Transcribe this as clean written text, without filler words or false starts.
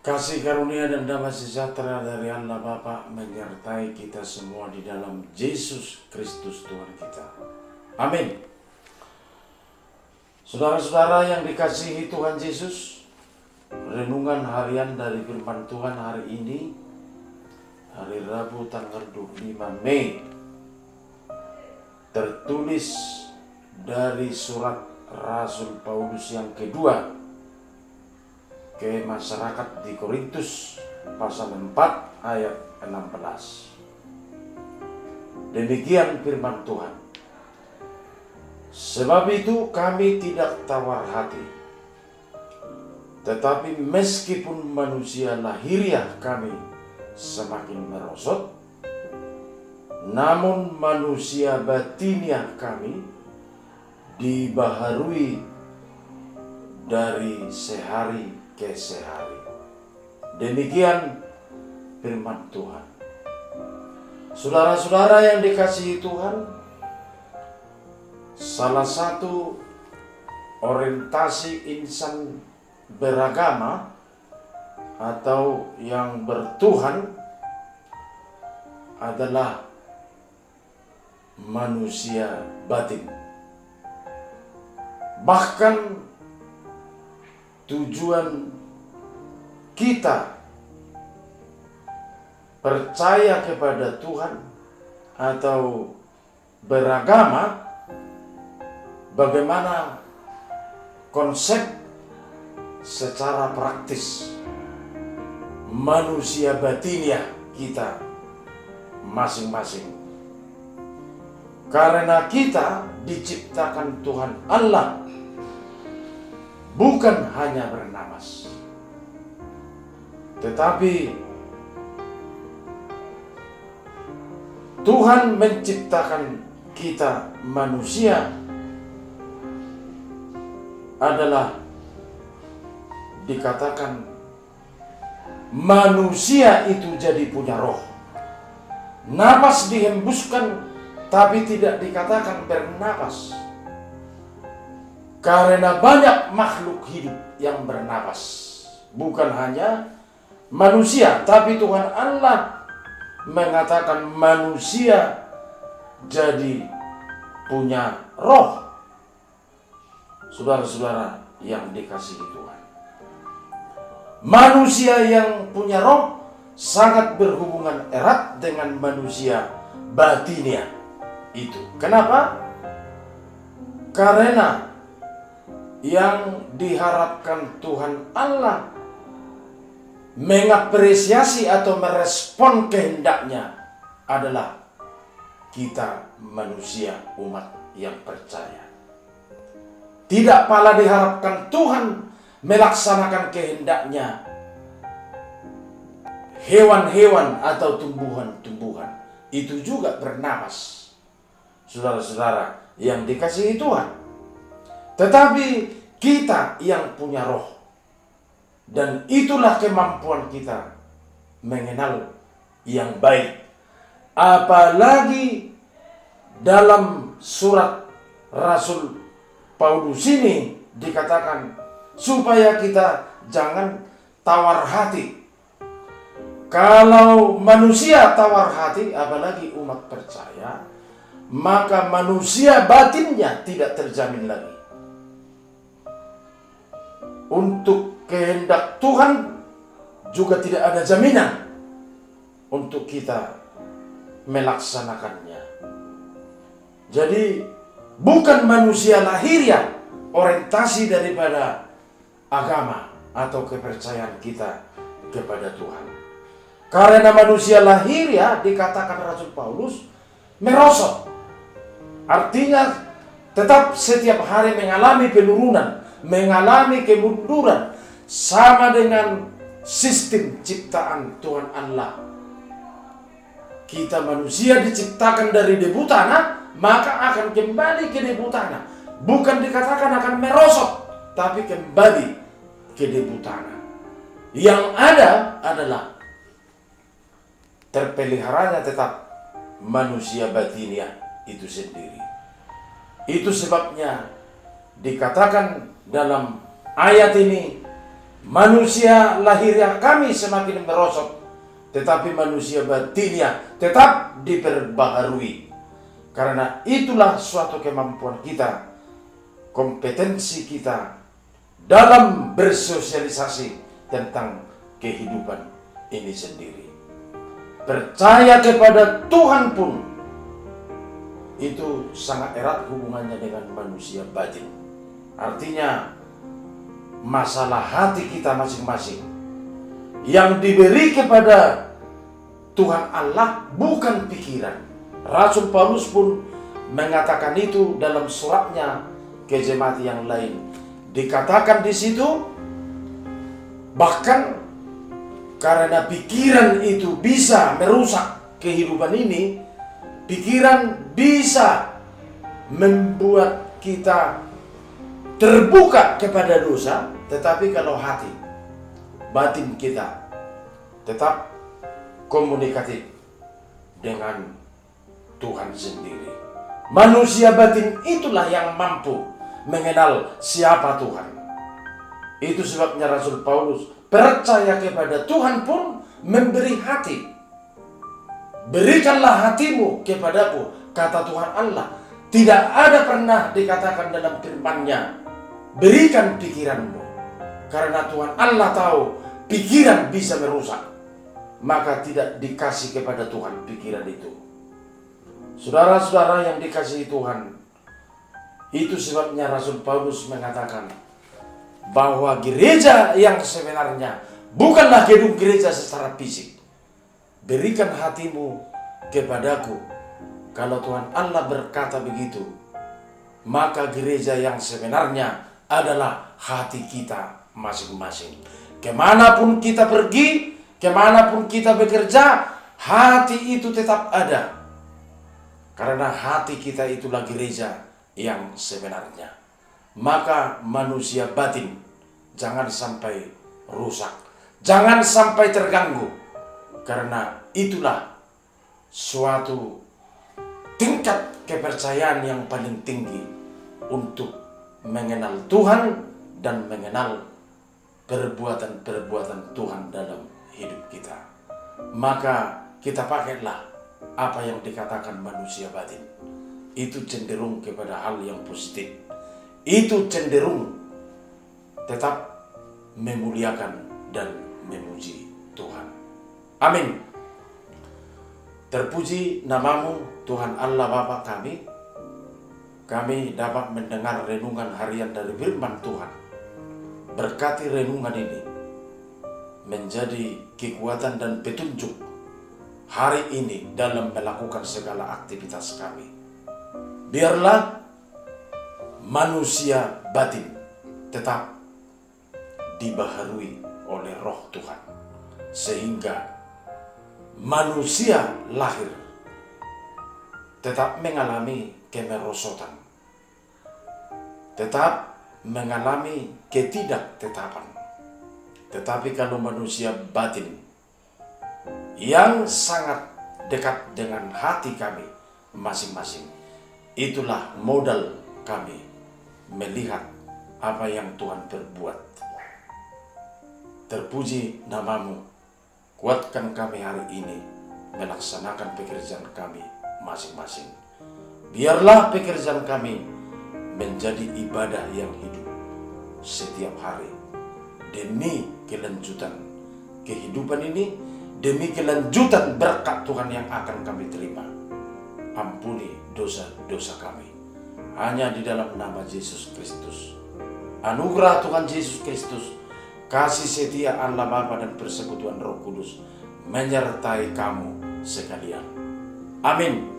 Kasih karunia dan damai sejahtera dari Allah Bapa menyertai kita semua di dalam Yesus Kristus Tuhan kita. Amin. Saudara-saudara yang dikasihi Tuhan Yesus, renungan harian dari firman Tuhan hari ini, hari Rabu tanggal 25 Mei, tertulis dari surat Rasul Paulus yang kedua ke masyarakat di Korintus pasal 4 ayat 16. Demikian firman Tuhan. Sebab itu kami tidak tawar hati, tetapi meskipun manusia lahiriah kami semakin merosot, namun manusia batiniah kami dibaharui dari sehari ke sehari. Demikian firman Tuhan. Saudara-saudara yang dikasihi Tuhan, salah satu orientasi insan beragama atau yang bertuhan adalah manusia batin. Bahkan tujuan kita percaya kepada Tuhan atau beragama, bagaimana konsep secara praktis manusia batiniah kita masing-masing. Karena kita diciptakan Tuhan Allah bukan hanya bernapas, tetapi Tuhan menciptakan kita manusia adalah dikatakan manusia itu jadi punya roh. Napas dihembuskan tapi tidak dikatakan bernapas. Karena banyak makhluk hidup yang bernapas, bukan hanya manusia, tapi Tuhan Allah mengatakan manusia jadi punya roh. Saudara-saudara yang dikasihi Tuhan, manusia yang punya roh sangat berhubungan erat dengan manusia batiniah itu. Kenapa? Karena yang diharapkan Tuhan Allah mengapresiasi atau merespon kehendaknya adalah kita manusia umat yang percaya. Tidak pala diharapkan Tuhan melaksanakan kehendaknya hewan-hewan atau tumbuhan-tumbuhan. Itu juga bernapas. Saudara-saudara yang dikasihi Tuhan. Tetapi kita yang punya roh, dan itulah kemampuan kita mengenal yang baik. Apalagi dalam surat Rasul Paulus ini dikatakan supaya kita jangan tawar hati. Kalau manusia tawar hati, apalagi umat percaya, maka manusia batinnya tidak terjamin lagi. Untuk kehendak Tuhan juga tidak ada jaminan untuk kita melaksanakannya. Jadi bukan manusia lahiriah orientasi daripada agama atau kepercayaan kita kepada Tuhan. Karena manusia lahiriah dikatakan Rasul Paulus merosot. Artinya tetap setiap hari mengalami penurunan, mengalami kemunduran, sama dengan sistem ciptaan Tuhan Allah. Kita manusia diciptakan dari debu tanah, maka akan kembali ke debu tanah. Bukan dikatakan akan merosot, tapi kembali ke debu tanah. Yang ada adalah terpeliharanya tetap manusia batiniah itu sendiri. Itu sebabnya dikatakan dalam ayat ini Manusia lahiriah kami semakin merosot, tetapi manusia batinnya tetap diperbaharui. Karena itulah suatu kemampuan kita, kompetensi kita dalam bersosialisasi tentang kehidupan ini sendiri. Percaya kepada Tuhan pun itu sangat erat hubungannya dengan manusia batin. Artinya masalah hati kita masing-masing yang diberi kepada Tuhan Allah bukan pikiran. Rasul Paulus pun mengatakan itu dalam suratnya ke jemaat yang lain. Dikatakan di situ, bahkan karena pikiran itu bisa merusak kehidupan ini, pikiran bisa membuat kita terbuka kepada dosa, tetapi kalau hati, batin kita tetap komunikatif dengan Tuhan sendiri. Manusia batin itulah yang mampu mengenal siapa Tuhan. Itu sebabnya Rasul Paulus percaya kepada Tuhan pun memberi hati. Berikanlah hatimu kepadaku, kata Tuhan Allah. Tidak ada pernah dikatakan dalam firman-Nya, berikan pikiranmu. Karena Tuhan Allah tahu pikiran bisa merusak, maka tidak dikasih kepada Tuhan pikiran itu. Saudara-saudara yang dikasihi Tuhan, itu sebabnya Rasul Paulus mengatakan bahwa gereja yang sebenarnya bukanlah gedung gereja secara fisik. Berikan hatimu kepadaku. Kalau Tuhan Allah berkata begitu, maka gereja yang sebenarnya adalah hati kita masing-masing. Kemanapun kita pergi, kemanapun kita bekerja, hati itu tetap ada. Karena hati kita itulah gereja yang sebenarnya. Maka manusia batin jangan sampai rusak, jangan sampai terganggu. Karena itulah suatu tingkat kepercayaan yang paling tinggi untuk mengenal Tuhan dan mengenal perbuatan-perbuatan Tuhan dalam hidup kita. Maka kita pakailah apa yang dikatakan manusia batin. Itu cenderung kepada hal yang positif. Itu cenderung tetap memuliakan dan memuji Tuhan. Amin. Terpuji namamu Tuhan Allah Bapa kami. Kami dapat mendengar renungan harian dari firman Tuhan. Berkati renungan ini menjadi kekuatan dan petunjuk hari ini dalam melakukan segala aktivitas kami. Biarlah manusia batin tetap dibaharui oleh Roh Tuhan, sehingga manusia lahir tetap mengalami kemerosotan, tetap mengalami ketidaktetapan. Tetapi kalau manusia batin yang sangat dekat dengan hati kami masing-masing, itulah modal kami melihat apa yang Tuhan perbuat. Terpuji namamu, kuatkan kami hari ini melaksanakan pekerjaan kami masing-masing. Biarlah pekerjaan kami menjadi ibadah yang hidup setiap hari, demi kelanjutan kehidupan ini, demi kelanjutan berkat Tuhan yang akan kami terima. Ampuni dosa-dosa kami hanya di dalam nama Yesus Kristus. Anugerah Tuhan Yesus Kristus, kasih setia Allah Bapa dan persekutuan Roh Kudus menyertai kamu sekalian. Amin.